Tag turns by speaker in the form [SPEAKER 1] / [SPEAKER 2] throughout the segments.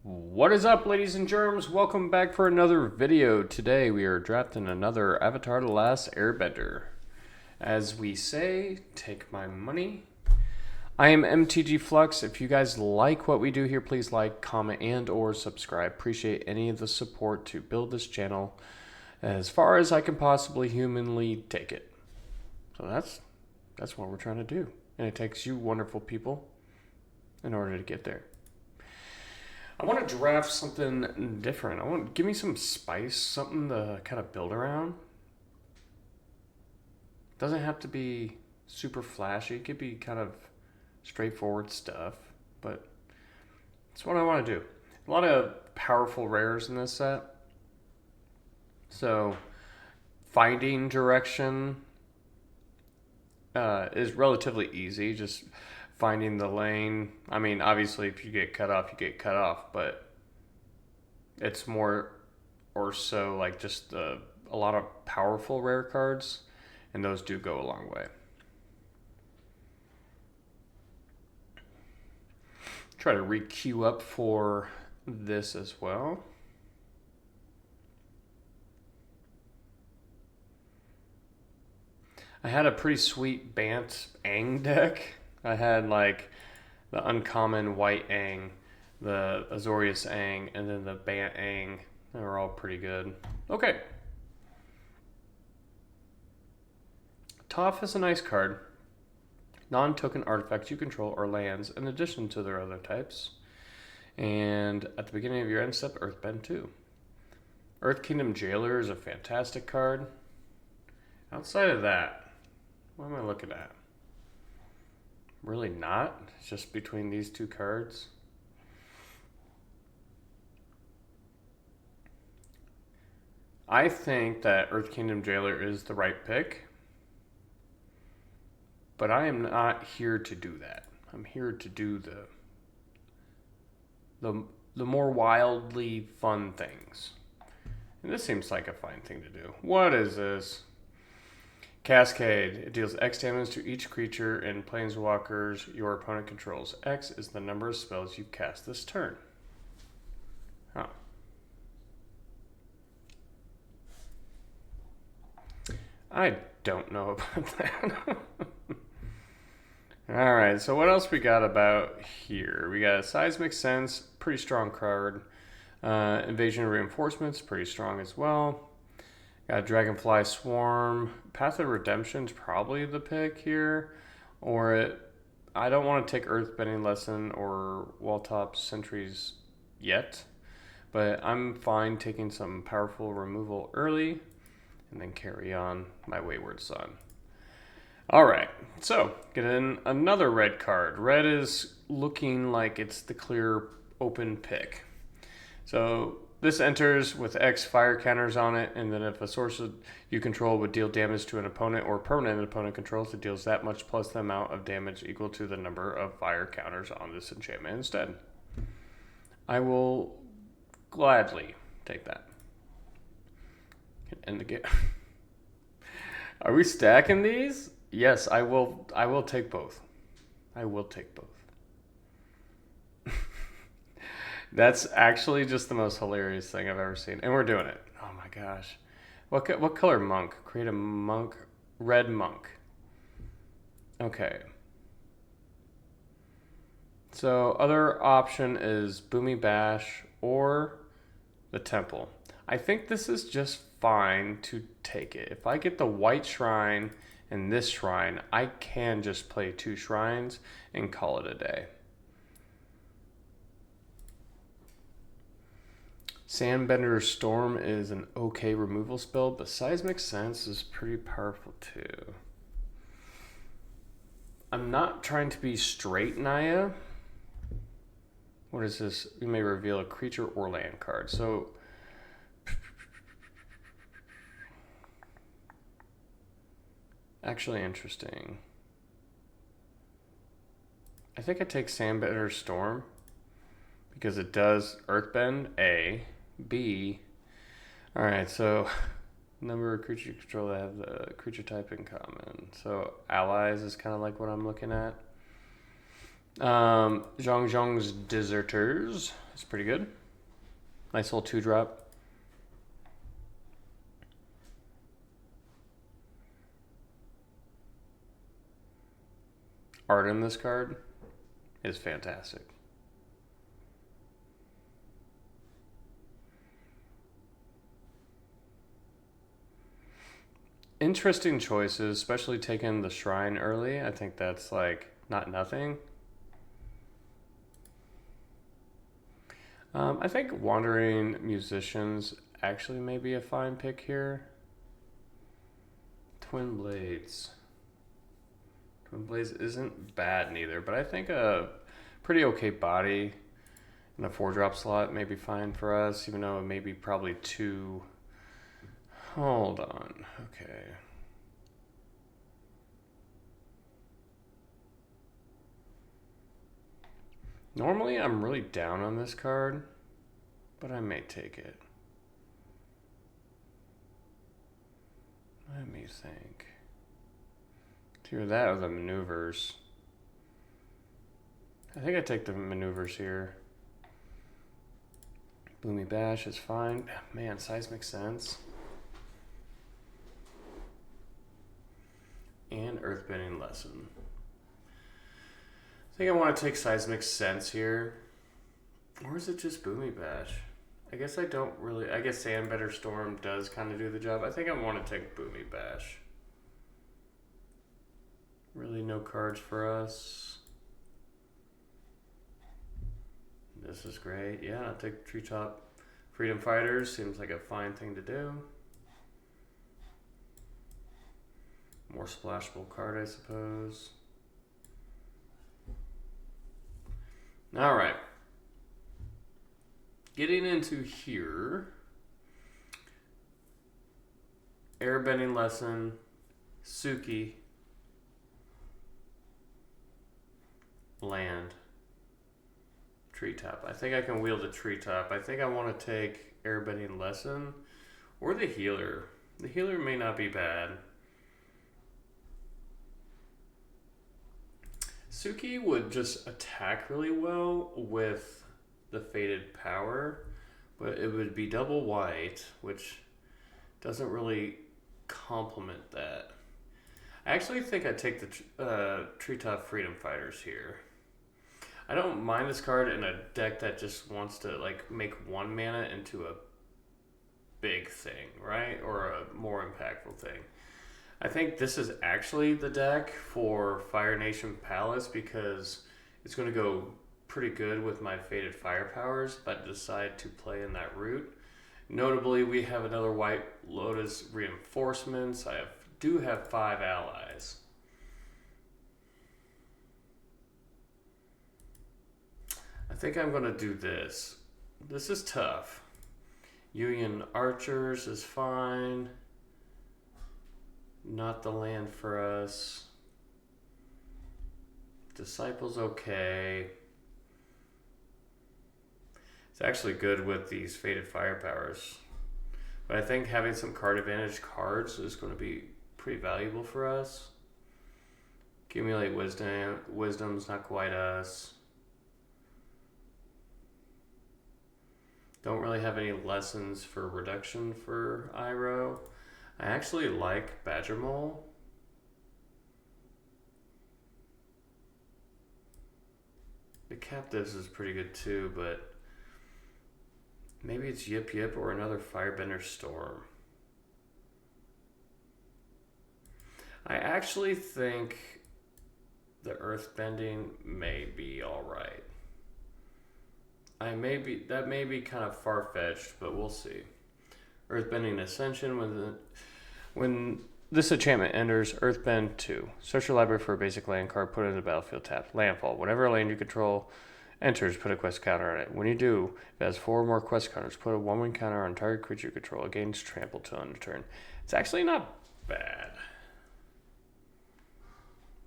[SPEAKER 1] What is up, ladies and germs? Welcome back for another video. Today we are drafting another Avatar: The Last Airbender. As we say, take my money. I am MTG Flux. If you guys like what we do here, please like, comment, and or subscribe. Appreciate any of the support to build this channel as far as I can possibly humanly take it. So that's what we're trying to do. And it takes you wonderful people in order to get there. I want to draft something different. I want give me some spice, something to kind of build around. Doesn't have to be super flashy. It could be kind of straightforward stuff, but that's what I want to do. A lot of powerful rares in this set. So finding direction is relatively easy. Just finding the lane. I mean, obviously, if you get cut off, you get cut off, but it's more or so like just a lot of powerful rare cards, and those do go a long way. Try to re-queue up for this as well. I had a pretty sweet Bant Aang deck. I had like the uncommon white Aang, the Azorius Aang, and then the Bant Aang. They were all pretty good. Okay. Toph is a nice card. Non-token artifacts you control are lands in addition to their other types. And at the beginning of your end step, Earthbend 2. Earth Kingdom Jailer is a fantastic card. Outside of that, what am I looking at? Really not. It's just between these two cards. I think that Earth Kingdom Jailer is the right pick. But I am not here to do that. I'm here to do the more wildly fun things. And this seems like a fine thing to do. What is this? Cascade. It deals X damage to each creature and planeswalkers your opponent controls. X is the number of spells you've cast this turn. Huh. I don't know about that. Alright, so what else we got about here? We got Seismic Sense, pretty strong card. Invasion and Reinforcements, pretty strong as well. Got Dragonfly Swarm. Path of Redemption's probably the pick here. I don't want to take Earthbending Lesson or Walltop Sentries yet. But I'm fine taking some powerful removal early and then carry on my Wayward Son. Alright, so get in another red card. Red is looking like it's the clear open pick. So this enters with X fire counters on it, and then if a source you control would deal damage to an opponent or permanent opponent controls, it deals that much plus the amount of damage equal to the number of fire counters on this enchantment instead. I will gladly take that. End the game. Are we stacking these? Yes, I will take both. I will take both. That's actually just the most hilarious thing I've ever seen. And we're doing it. Oh my gosh. What color monk? Create a monk. Red monk. Okay. So other option is Boomy Bash or the Temple. I think this is just fine to take it. If I get the white shrine and this shrine, I can just play 2 shrines and call it a day. Sandbender Storm is an okay removal spell, but Seismic Sense is pretty powerful too. I'm not trying to be straight Naya. What is this? You may reveal a creature or land card. So actually interesting. I think I take Sandbender Storm because it does Earthbend A. B. Alright, so number of creature control that have the creature type in common. So allies is kind of like what I'm looking at. Zhongzhong's Deserters. It's pretty good. Nice little 2-drop. Art in this card is fantastic. Interesting choices, especially taking the Shrine early. I think that's like not nothing. I think Wandering Musicians actually may be a fine pick here. Twin Blades. Twin Blades isn't bad neither, but I think a pretty okay body in a 4-drop slot may be fine for us, even though it may be probably too... Hold on. Okay. Normally I'm really down on this card, but I may take it. Let me think. It's either that or the maneuvers. I think I take the maneuvers here. Bloomy Bash is fine. Man, Seismic Sense. And Earthbending Lesson. I think I want to take Seismic Sense here. Or is it just Boomy Bash? I guess I don't really... I guess Sandbender Storm does kind of do the job. I think I want to take Boomy Bash. Really no cards for us. This is great. Yeah, I'll take Treetop Freedom Fighters. Seems like a fine thing to do. More splashable card, I suppose. All right. Getting into here. Airbending Lesson. Suki. Land. Treetop. I think I can wield a Treetop. I think I want to take Airbending Lesson or the Healer. The Healer may not be bad. Suki would just attack really well with the Faded Power, but it would be double white, which doesn't really complement that. I actually think I'd take the Treetop Freedom Fighters here. I don't mind this card in a deck that just wants to like make 1 mana into a big thing, right? Or a more impactful thing. I think this is actually the deck for Fire Nation Palace because it's going to go pretty good with my Faded Fire Powers if I decide to play in that route. Notably, we have another White Lotus Reinforcements. I do have 5 allies. I think I'm going to do this. This is tough. Union Archers is fine. Not the land for us. Disciple's okay. It's actually good with these Faded Firepowers. But I think having some card advantage cards is going to be pretty valuable for us. Accumulate Wisdom. Wisdom's not quite us. Don't really have any lessons for reduction for Iroh. I actually like Badger Mole. The Captives is pretty good too, but maybe it's Yip Yip or another Firebender Storm. I actually think the Earthbending may be alright. That may be kind of far-fetched, but we'll see. Earthbending Ascension, when this enchantment enters, Earthbend 2. Search your library for a basic land card, put it in the battlefield tapped. Landfall. Whenever land you control enters, put a quest counter on it. When you do, if it has 4 or more quest counters, put a 1/1 counter on target creature you control. It gains trample till end of turn. It's actually not bad.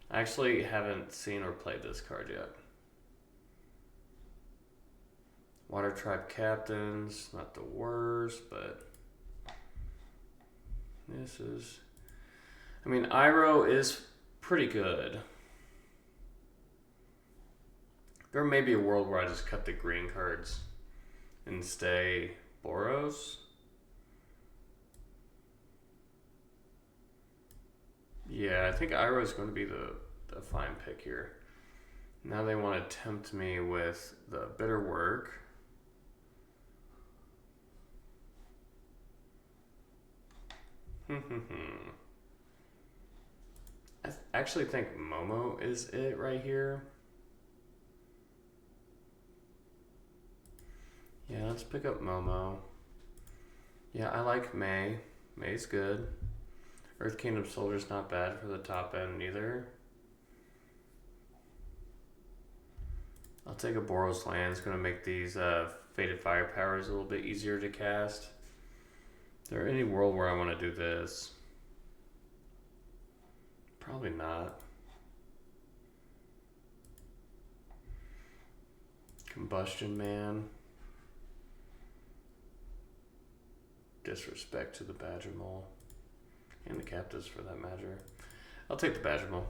[SPEAKER 1] I actually haven't seen or played this card yet. Water Tribe Captains, not the worst, but this is... I mean, Iroh is pretty good. There may be a world where I just cut the green cards and stay Boros. Yeah, I think Iroh is going to be the fine pick here. Now they want to tempt me with the bitter work. I actually think Momo is it right here. Yeah, let's pick up Momo. Yeah, I like May. May's good. Earth Kingdom Soldier's not bad for the top end either. I'll take a Boros land. It's going to make these Fated Firepowers a little bit easier to cast. Is there any world where I want to do this? Probably not. Combustion Man. Disrespect to the Badger Mole. And the captives for that matter. I'll take the Badger Mole.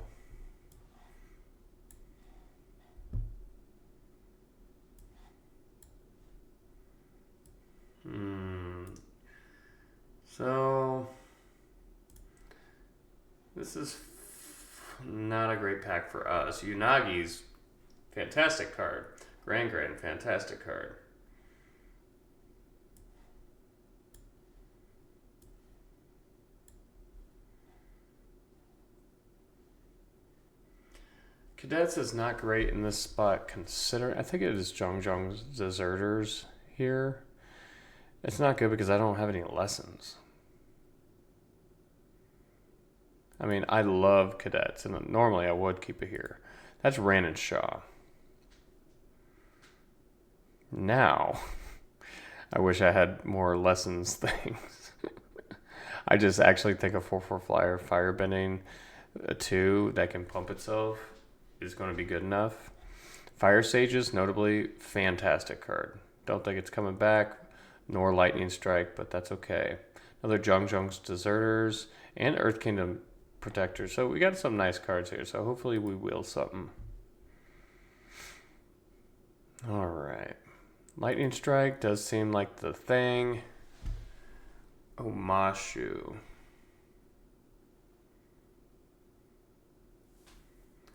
[SPEAKER 1] So this is not a great pack for us. Unagi's fantastic card. Grand, fantastic card. Cadets is not great in this spot considering I think it is Zhongzhong's Deserters here. It's not good because I don't have any lessons. I mean, I love Cadets, and normally I would keep it here. That's Ran and Shaw. Now, I wish I had more lessons things. I just actually think a 4/4 flyer firebending a 2 that can pump itself is going to be good enough. Fire Sages, notably, fantastic card. Don't think it's coming back, nor Lightning Strike, but that's okay. Another Zhongzhong's Deserters and Earth Kingdom Protectors. So we got some nice cards here, so hopefully we will something. All right. Lightning Strike does seem like the thing. Omashu.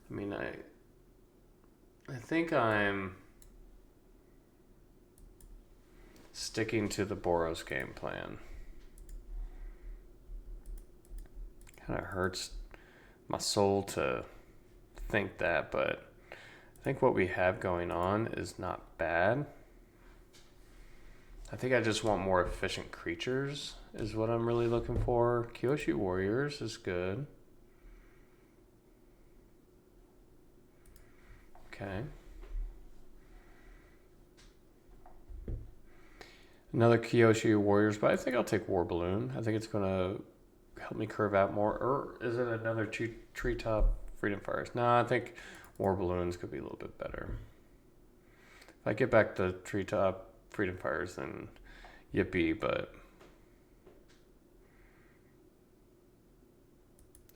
[SPEAKER 1] I mean, I think I'm sticking to the Boros game plan. Kind of hurts my soul to think that, but I think what we have going on is not bad. I think I just want more efficient creatures is what I'm really looking for. Kyoshi Warriors is good. Okay. Another Kyoshi Warriors, but I think I'll take War Balloon. I think it's going to help me curve out more. Or is it another Treetop Freedom Fires? No, I think War Balloons could be a little bit better. If I get back the Treetop Freedom Fires, then yippee, but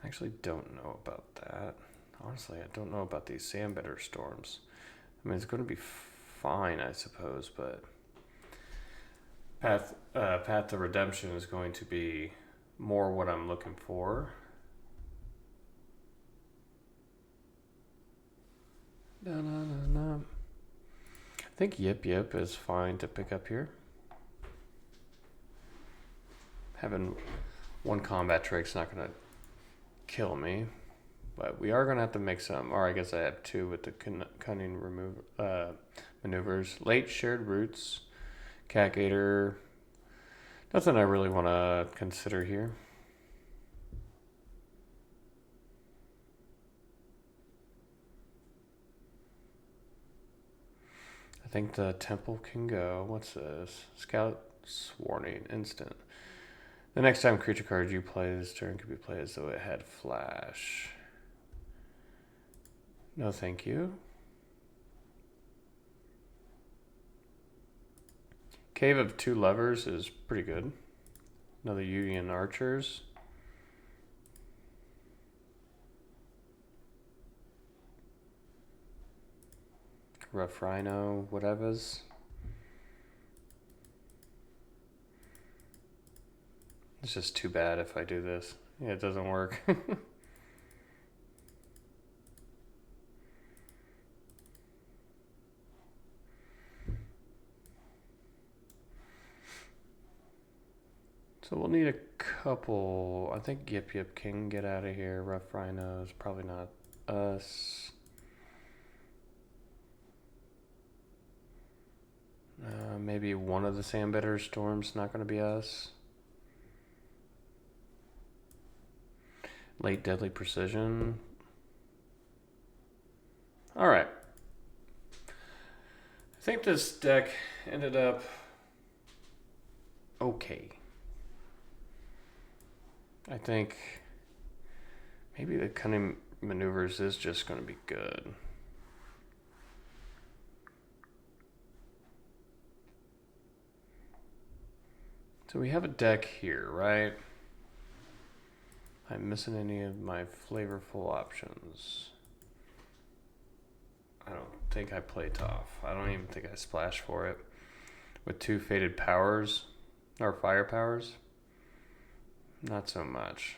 [SPEAKER 1] I actually don't know about that. Honestly, I don't know about these Sandbender Storms. I mean, it's going to be fine, I suppose, but Path to Redemption is going to be more what I'm looking for. I think Yip Yip is fine to pick up here. Having one combat trick's not going to kill me, but we are going to have to make some, or I guess I have 2 with the cunning maneuvers. Late Shared Roots, Cacator. Nothing I really want to consider here. I think the temple can go. What's this? Scout's Warning, instant. The next time creature card you play this turn could be played as though it had flash. No, thank you. Cave of 2 Levers is pretty good. Another Union Archers. Rough Rhino, whatever's. It's just too bad if I do this. Yeah, it doesn't work. So we'll need a couple. I think Yip Yip can get out of here. Rough Rhinos, probably not us. Maybe one of the Sandbitter Storms not going to be us. Late Deadly Precision. Alright. I think this deck ended up okay. I think maybe the Cunning Maneuvers is just going to be good. So we have a deck here, right? I'm missing any of my flavorful options. I don't think I play tough. I don't even think I splash for it. With 2 Faded Powers, or Fire Powers, not so much.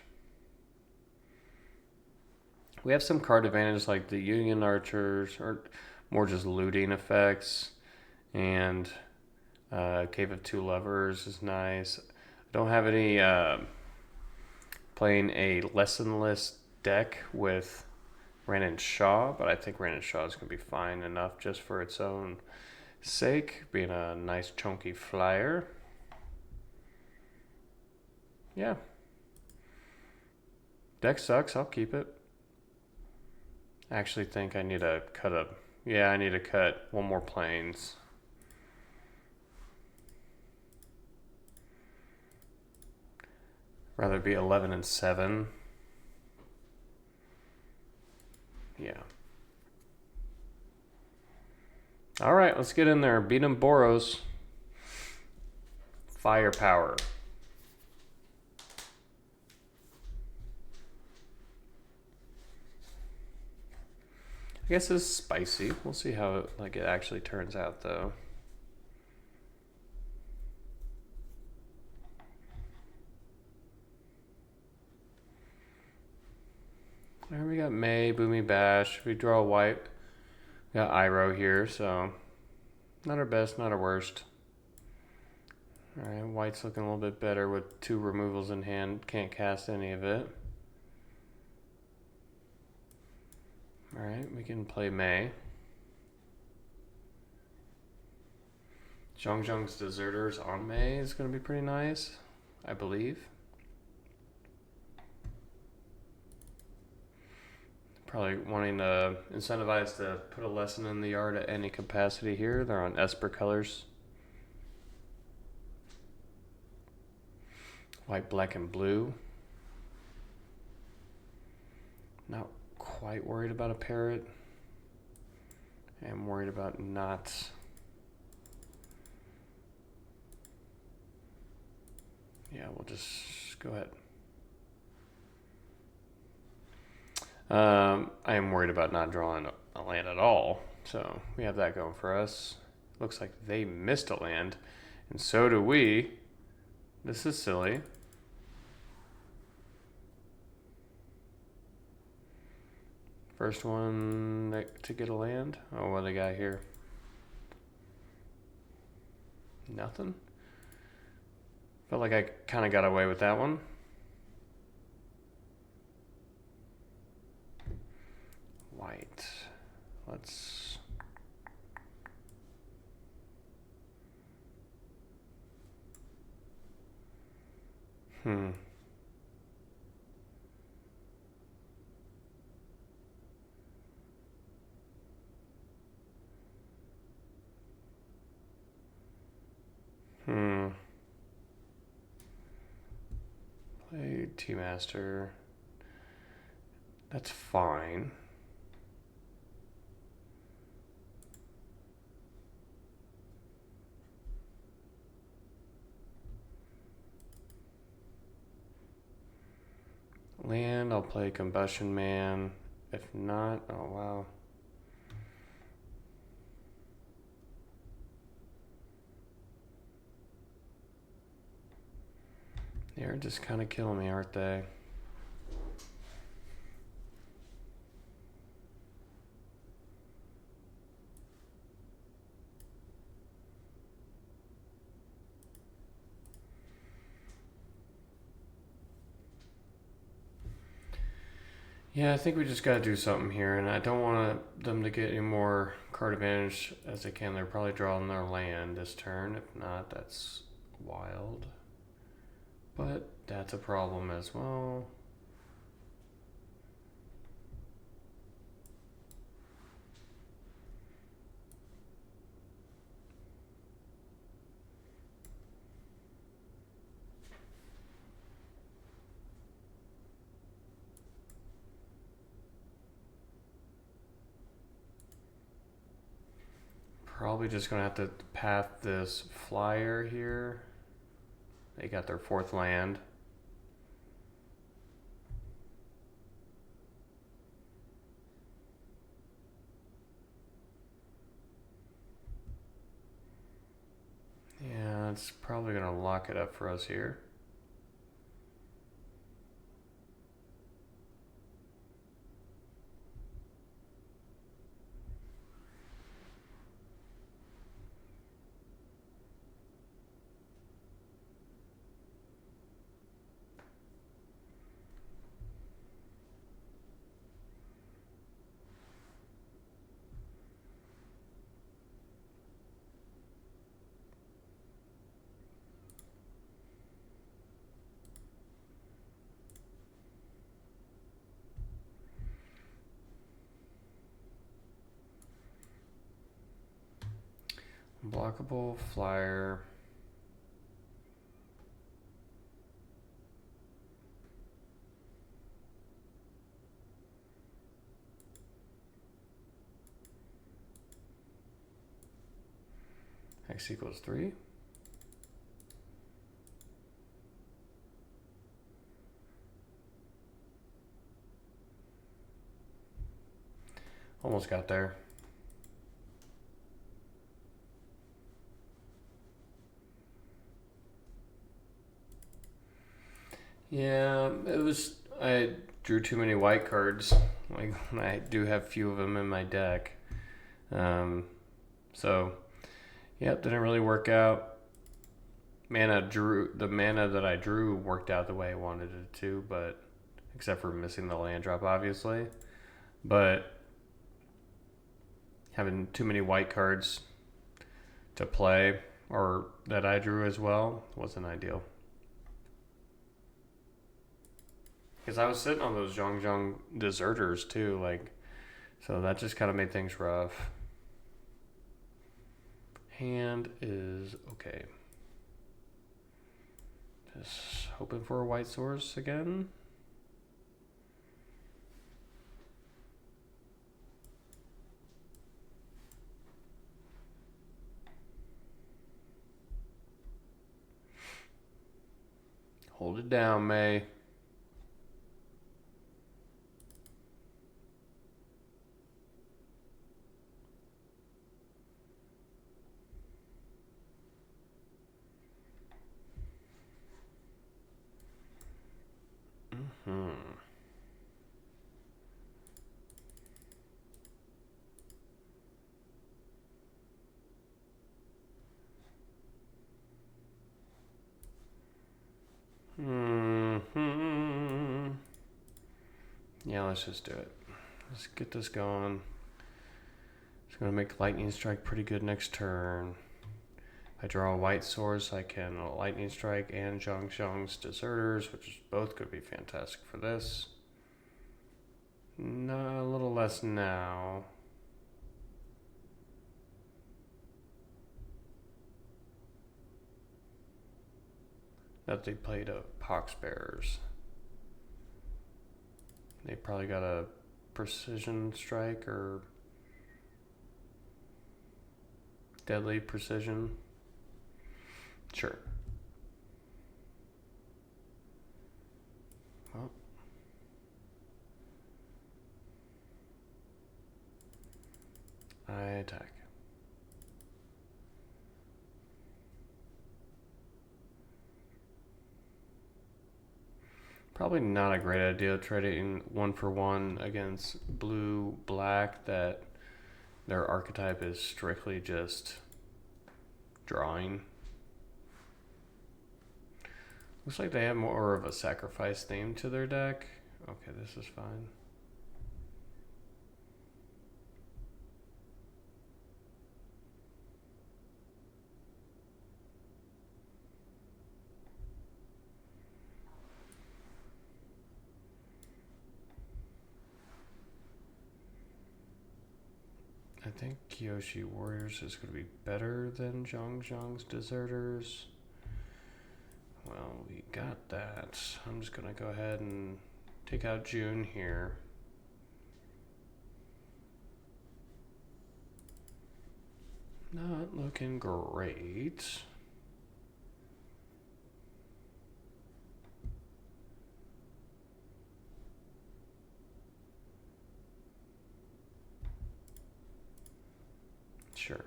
[SPEAKER 1] We have some card advantage like the Union Archers, or more just looting effects, and Cave of 2 Lovers is nice. I don't have any playing a lessonless deck with Ran and Shaw, but I think Ran and Shaw is going to be fine enough just for its own sake, being a nice chunky flyer. Yeah. Deck sucks, I'll keep it. I actually think I need to cut a... Yeah, I need to cut one more planes. Rather be 11 and 7. Yeah. All right, let's get in there. Beat them Boros. Firepower. I guess it's spicy. We'll see how it actually turns out, though. There we got May, Boomy Bash. If we draw a white, we got Iroh here, so not our best, not our worst. Alright, white's looking a little bit better with 2 removals in hand. Can't cast any of it. Alright, we can play May. Zhongzhong's Deserters on May is going to be pretty nice, I believe. Probably wanting to incentivize to put a lesson in the yard at any capacity here. They're on Esper colors. White, black, and blue. Not quite worried about a parrot. I'm worried about not. Yeah, we'll just go ahead. I am worried about not drawing a land at all, so we have that going for us. Looks like they missed a land, and so do we. This is silly. First one to get a land. Oh, what do they got here? Nothing. Felt like I kind of got away with that one. White. Let's... Hmm. Play T-Master. That's fine. Land, I'll play Combustion Man. If not, oh wow. They're just kind of killing me, aren't they? Yeah, I think we just got to do something here, and I don't want them to get any more card advantage as they can. They're probably drawing their land this turn. If not, that's wild. But that's a problem as well. Probably just going to have to path this flyer here. They got their 4th land. Yeah, it's probably going to lock it up for us here. Blockable flyer. X equals 3. Almost got there. Yeah, it was. I drew too many white cards. Like, I do have few of them in my deck. So, yep, didn't really work out. The mana that I drew worked out the way I wanted it to, but except for missing the land drop, obviously. But having too many white cards to play, or that I drew as well, wasn't ideal. Because I was sitting on those Zhong deserters too, like, so that just kind of made things rough. Hand is okay. Just hoping for a white source again. Hold it down, May. Yeah, let's just do it. Let's get this going. It's going to make Lightning Strike pretty good next turn. If I draw a white source, I can Lightning Strike and Zhong's Deserters, which both could be fantastic for this. No, a little less now. That they played a Poxbearers. They probably got a Precision Strike or Deadly Precision. Sure. Well, I attack. Probably not a great idea trading 1 for 1 against blue black that their archetype is strictly just drawing. Looks like they have more of a sacrifice theme to their deck. Okay, this is fine. I think Kyoshi Warriors is going to be better than Zhang's Deserters. Well, we got that. I'm just going to go ahead and take out June here. Not looking great. Sure.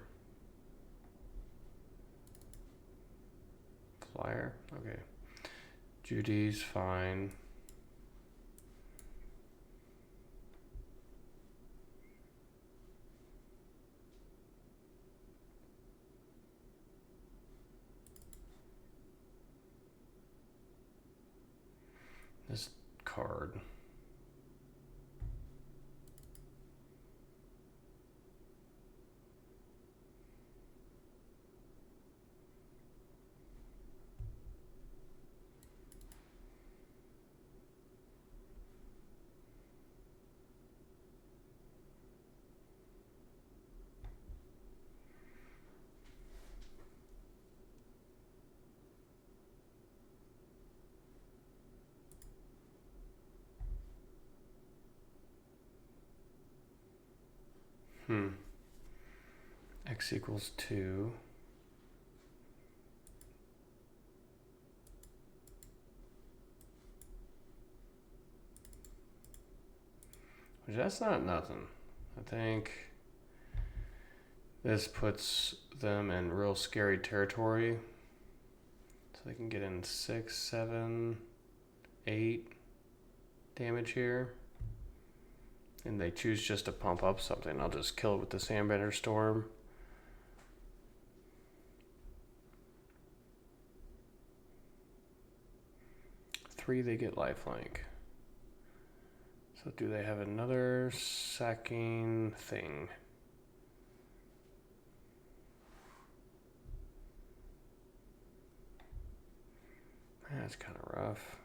[SPEAKER 1] Flyer? Okay. Judy's fine. This card. X equals 2. Which that's not nothing. I think this puts them in real scary territory. So they can get in 6, 7, 8 damage here. And they choose just to pump up something. I'll just kill it with the Sandbender Storm. Three, they get lifelink. So do they have another sacking thing? That's kind of rough.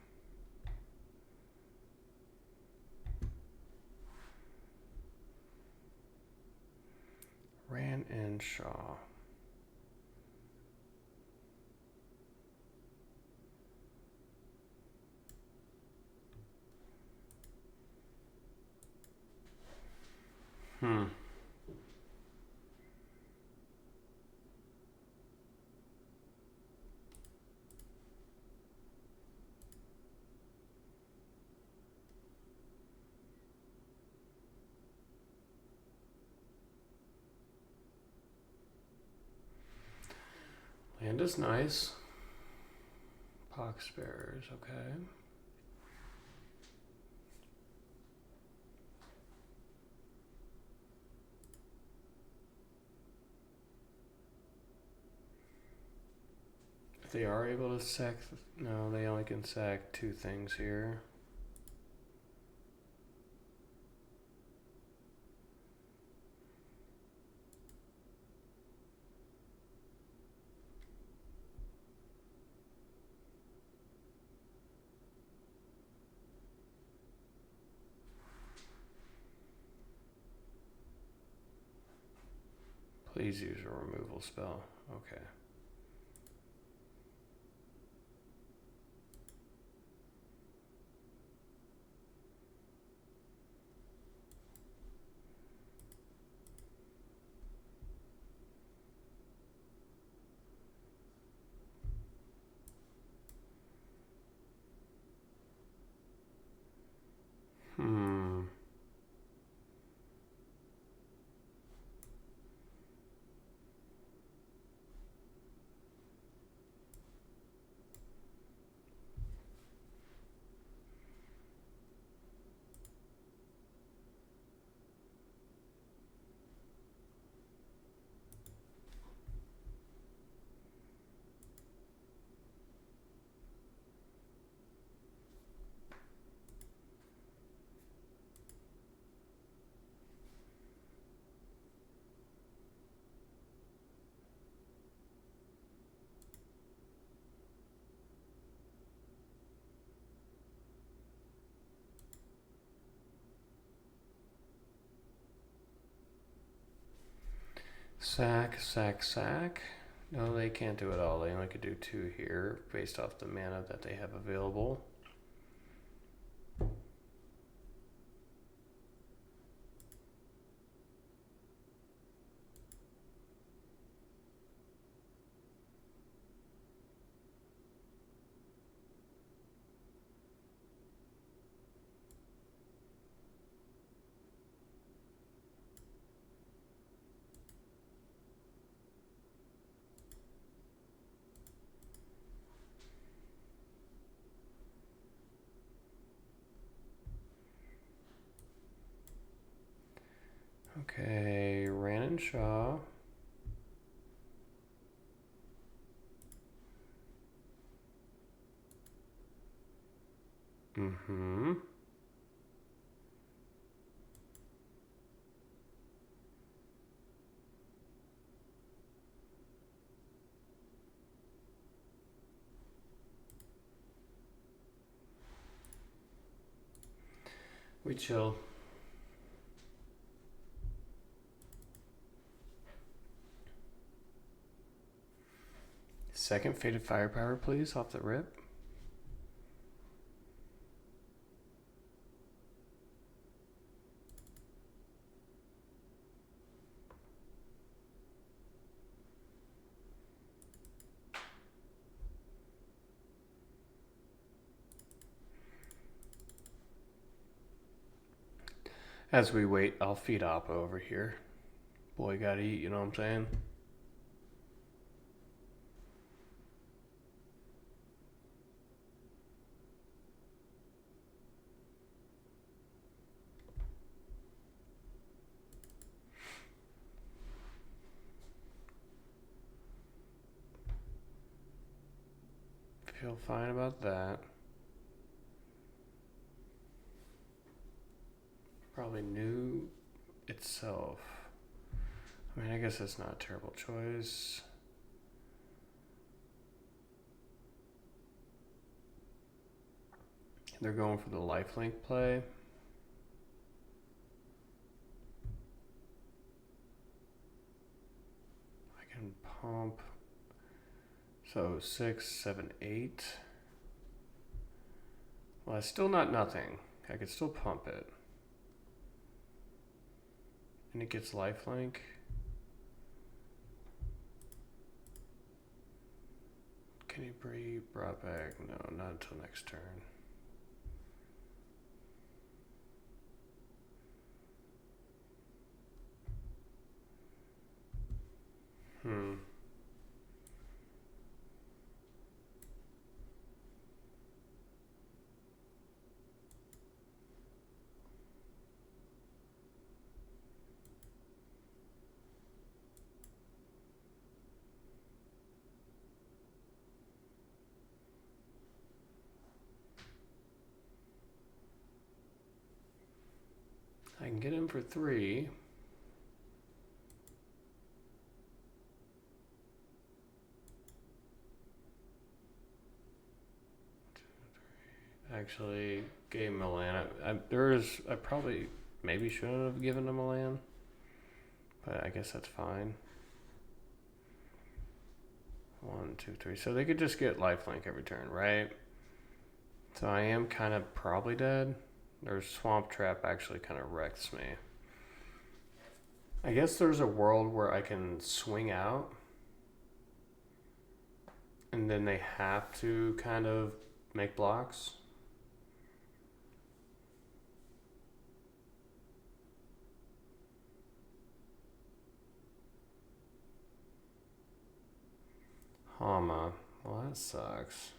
[SPEAKER 1] Rand and Shaw. Land is nice. Pox Bearers, okay. If they are able to sack, no, they only can sack 2 things here. Please use a removal spell. Okay. Sack, sack, sack. No, they can't do it all. They only could do 2 here based off the mana that they have available. Okay, Ran and Shaw. Mm-hmm. We chill. Second Fated Firepower, please, off the rip. As we wait, I'll feed Oppo over here. Boy, gotta eat, you know what I'm saying? Feel fine about that. Probably new itself. I mean, I guess that's not a terrible choice. They're going for the lifelink play. I can pump. So 6, 7, 8. Well, it's still not nothing. I could still pump it. And it gets lifelink. Can you be brought back? No, not until next turn. I can get him for 3. Actually, gave Milan. I probably maybe shouldn't have given him Milan, but I guess that's fine. 1, 2, 3. So they could just get lifelink every turn, right? So I am kind of probably dead. Their Swamp Trap actually kind of wrecks me. I guess there's a world where I can swing out, and then they have to kind of make blocks. Hama. Well, that sucks.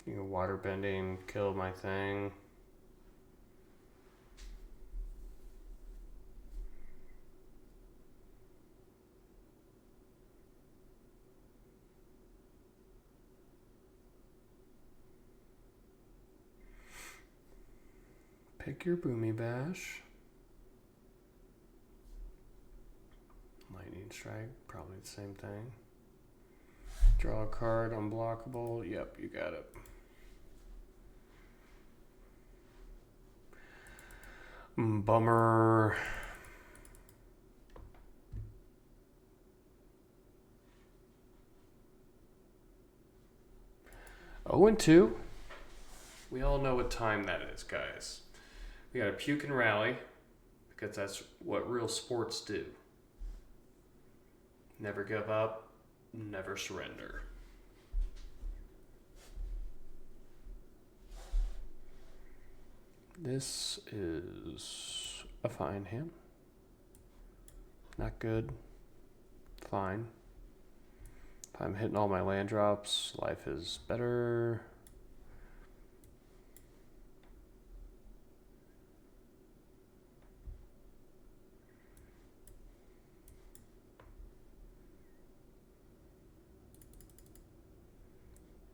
[SPEAKER 1] You know, water bending killed my thing. Pick your Boomy Bash. Lightning Strike, probably the same thing. Draw a card, unblockable. Yep, you got it. Bummer. Oh, and 2. We all know what time that is, guys. We got to puke and rally because that's what real sports do. Never give up, never surrender. This is a fine hand. Not good. Fine. If I'm hitting all my land drops, life is better.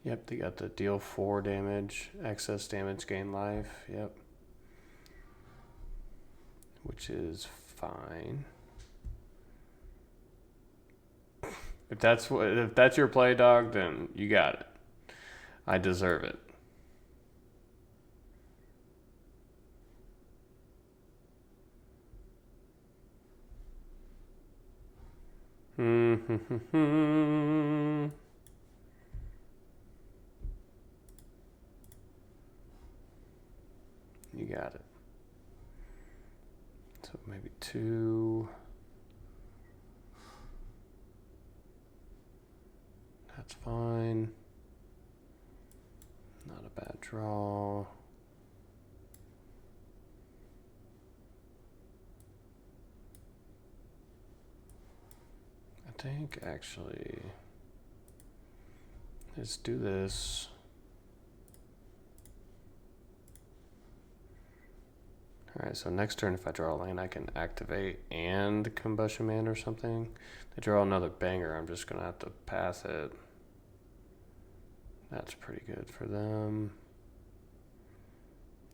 [SPEAKER 1] Yep, they got the deal 4 damage, excess damage, gain life. Yep. Which is fine. If that's your play, dog, then you got it. I deserve it. You got it. So maybe 2. That's fine. Not a bad draw. I think actually, let's do this. Alright, so next turn if I draw a land I can activate and Combustion Man or something. If they draw another banger, I'm just gonna have to pass it. That's pretty good for them.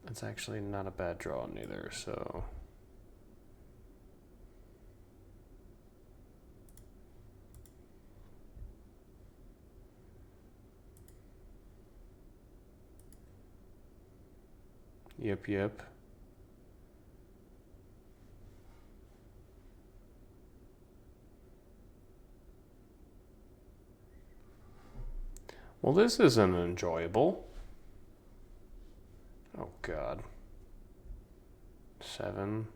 [SPEAKER 1] That's actually not a bad draw neither, so. Yep. Well, this isn't enjoyable. Oh, God. 7.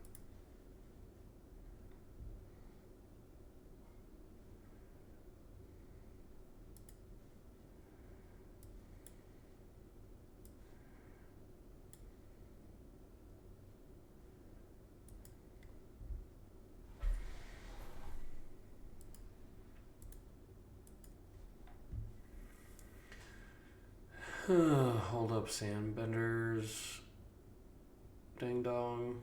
[SPEAKER 1] Hold up, Sandbenders. Ding dong.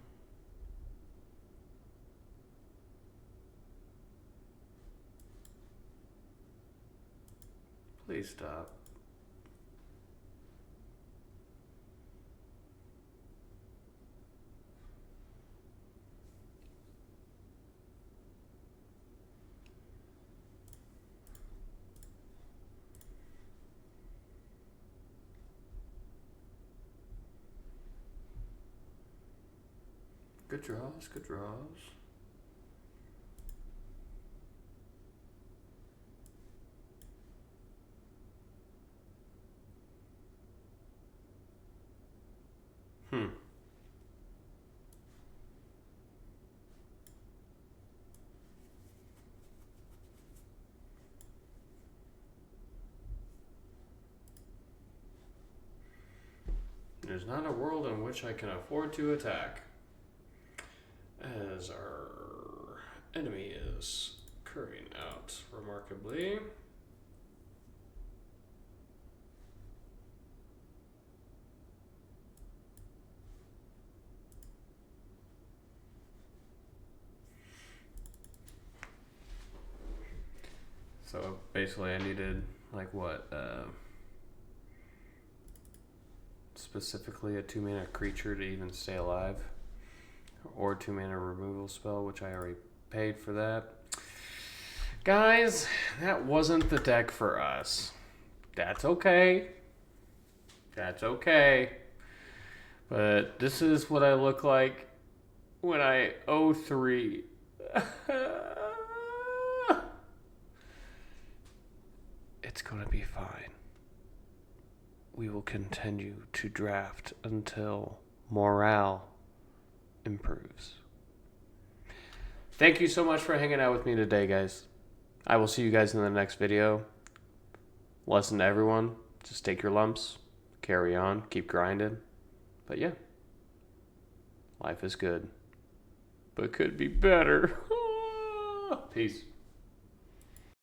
[SPEAKER 1] Please stop. Good draws, good draws. There's not a world in which I can afford to attack, as our enemy is curving out remarkably. So basically I needed like what, specifically a 2-mana creature to even stay alive, or 2-mana removal spell, which I already paid for that. Guys, that wasn't the deck for us. That's okay. That's okay. But this is what I look like when I owe 3. It's going to be fine. We will continue to draft until morale improves. Thank you so much for hanging out with me today, guys. I will see you guys in the next video. Lesson to everyone, just take your lumps, carry on, keep grinding. But yeah, life is good, but could be better. Peace.